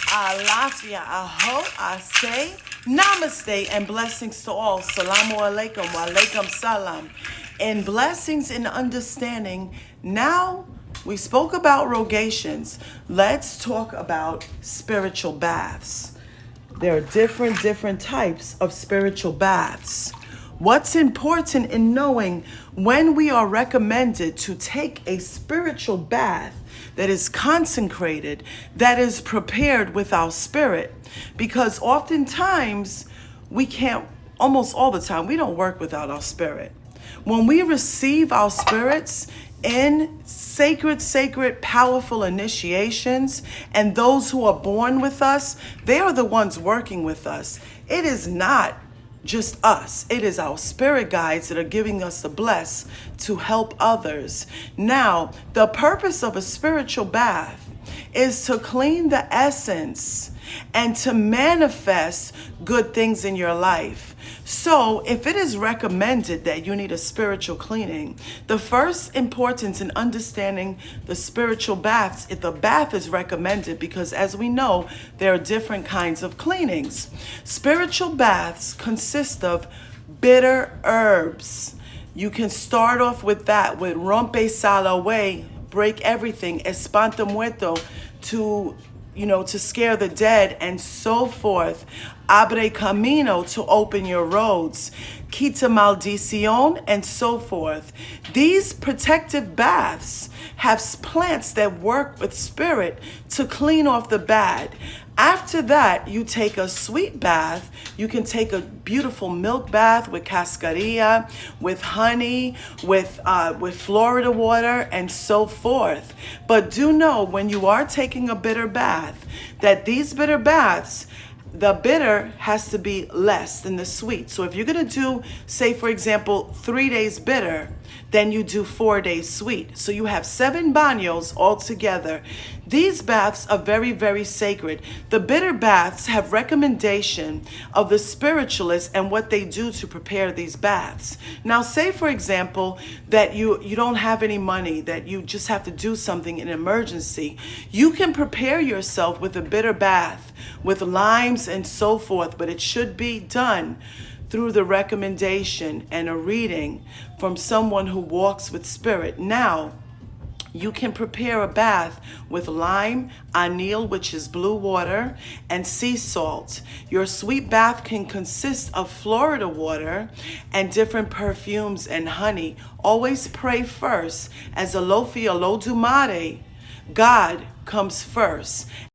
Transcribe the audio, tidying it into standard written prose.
Alafia, aho, I say, namaste, and blessings to all. Salamu alaikum, wa alaikum salam. And blessings in understanding. Now, we spoke about rogations. Let's talk about spiritual baths. There are different types of spiritual baths. What's important in knowing when we are recommended to take a spiritual bath that is consecrated, that is prepared with our spirit, because oftentimes we can't, almost all the time, we don't work without our spirit. When we receive our spirits in sacred, powerful initiations, and those who are born with us, they are the ones working with us. It is not just us. It is our spirit guides that are giving us the bless to help others. Now, the purpose of a spiritual bath is to clean the essence and to manifest good things in your life. So if it is recommended that you need a spiritual cleaning, the first importance in understanding the spiritual baths, if the bath is recommended, because as we know, there are different kinds of cleanings. Spiritual baths consist of bitter herbs. You can start off with that, with rompe salawe, break everything, espanta muerto, to scare the dead, and so forth. Abre camino, to open your roads. Quita maldición, and so forth. These protective baths have plants that work with spirit to clean off the bad. After that, you take a sweet bath. You can take a beautiful milk bath with cascarilla, with honey, with Florida water, and so forth. But do know, when you are taking a bitter bath, that these bitter baths, the bitter has to be less than the sweet. So if you're going to do, say, for example, 3 days bitter, then you do 4 days sweet. So you have 7 baños altogether. These baths are very sacred. The bitter baths have recommendation of the spiritualists and what they do to prepare these baths. Now, say, for example, that you don't have any money, that you just have to do something in an emergency. You can prepare yourself with a bitter bath, with limes and so forth, but it should be done through the recommendation and a reading from someone who walks with spirit. Now, you can prepare a bath with lime, anil, which is blue water, and sea salt. Your sweet bath can consist of Florida water and different perfumes and honey. Always pray first, as Alofi Olodumare, God comes first.